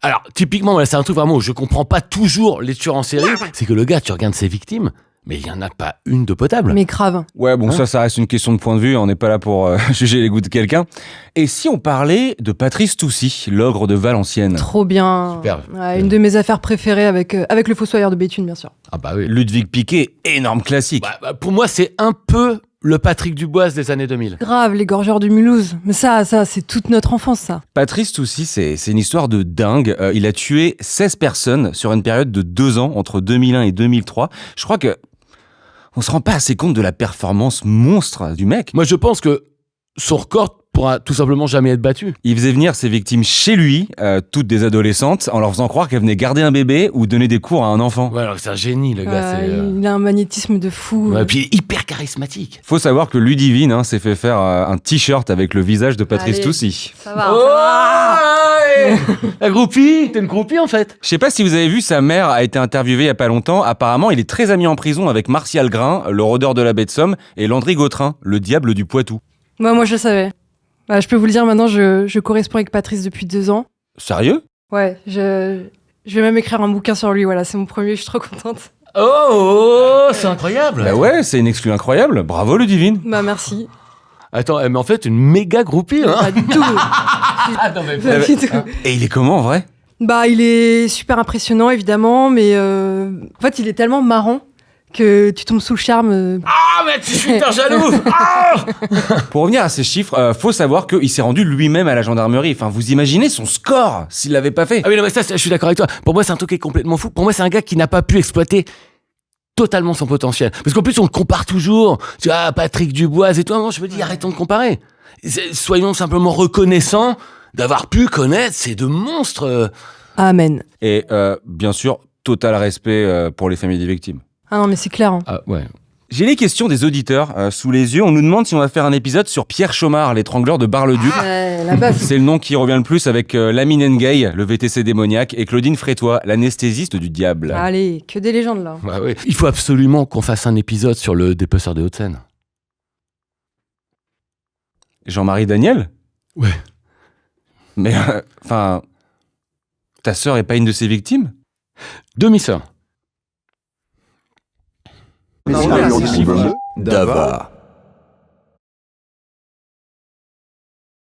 Alors, typiquement, voilà, c'est un truc vraiment où je comprends pas toujours les tueurs en série. C'est que le gars, tu regardes ses victimes, mais il y en a pas une de potable. Mais grave. Ouais, bon, ça reste une question de point de vue. On n'est pas là pour juger les goûts de quelqu'un. Et si on parlait de Patrice Toucy, l'ogre de Valenciennes? Trop bien. Super. Ouais, une de mes affaires préférées avec le Fossoyeur de Béthune, bien sûr. Ah bah oui. Ludwig Piquet, énorme classique. Pour moi, c'est un peu le Patrick Dubois des années 2000. Grave, les gorgeurs de Mulhouse. Mais ça, c'est toute notre enfance, ça. Patrice Toucy, c'est une histoire de dingue. Il a tué 16 personnes sur une période de 2 ans, entre 2001 et 2003. Je crois que on se rend pas assez compte de la performance monstre du mec. Moi, je pense que son record pourra tout simplement jamais être battu. Il faisait venir ses victimes chez lui, toutes des adolescentes, en leur faisant croire qu'elles venaient garder un bébé ou donner des cours à un enfant. Ouais, alors c'est un génie, le gars. Il a un magnétisme de fou. Ouais, puis il est hyper charismatique. Faut savoir que Ludivine s'est fait faire un t-shirt avec le visage de Patrice Allez. Toucy. Ça va. La groupie. T'es une groupie, en fait. Je sais pas si vous avez vu, sa mère a été interviewée il y a pas longtemps. Apparemment, il est très ami en prison avec Martial Grain, le rôdeur de la baie de Somme, et Landry Gautrin, le diable du Poitou. Moi, je le savais. Je peux vous le dire, maintenant, je corresponds avec Patrice depuis 2 ans. Sérieux? Ouais, je vais même écrire un bouquin sur lui, voilà, c'est mon premier, je suis trop contente. Oh, c'est incroyable. Bah ouais, c'est une exclue incroyable. Bravo Ludivine. Bah merci. Attends, mais en fait, une méga groupie, hein. Pas du tout. non, mais Pas du tout. Et il est comment en vrai? Bah il est super impressionnant évidemment, mais en fait il est tellement marrant que tu tombes sous le charme. Ah, mais je suis hyper jaloux. Ah. Pour revenir à ces chiffres, faut savoir qu'il s'est rendu lui-même à la gendarmerie. Enfin, vous imaginez son score s'il l'avait pas fait? Ah oui, non, mais ça, je suis d'accord avec toi. Pour moi, c'est un truc qui est complètement fou. Pour moi, c'est un gars qui n'a pas pu exploiter totalement son potentiel. Parce qu'en plus, on le compare toujours. Tu vois, Patrick Dubois et tout. Non, je me dis, arrêtons de comparer. Soyons simplement reconnaissants d'avoir pu connaître ces deux monstres. Amen. Et bien sûr, total respect pour les familles des victimes. Ah non mais c'est clair. Hein. Ah, ouais. J'ai les questions des auditeurs sous les yeux. On nous demande si on va faire un épisode sur Pierre Chomard, l'étrangleur de Bar-le-Duc. La base. C'est le nom qui revient le plus avec Lamine Ngueye, le VTC démoniaque, et Claudine Frétois, l'anesthésiste du diable. Allez, que des légendes là. Bah, oui. Il faut absolument qu'on fasse un épisode sur le dépeceur des Hauts-de-Seine. Jean-Marie Daniel? Ouais. Mais, enfin, ta sœur est pas une de ses victimes? Demi-sœur. Dava.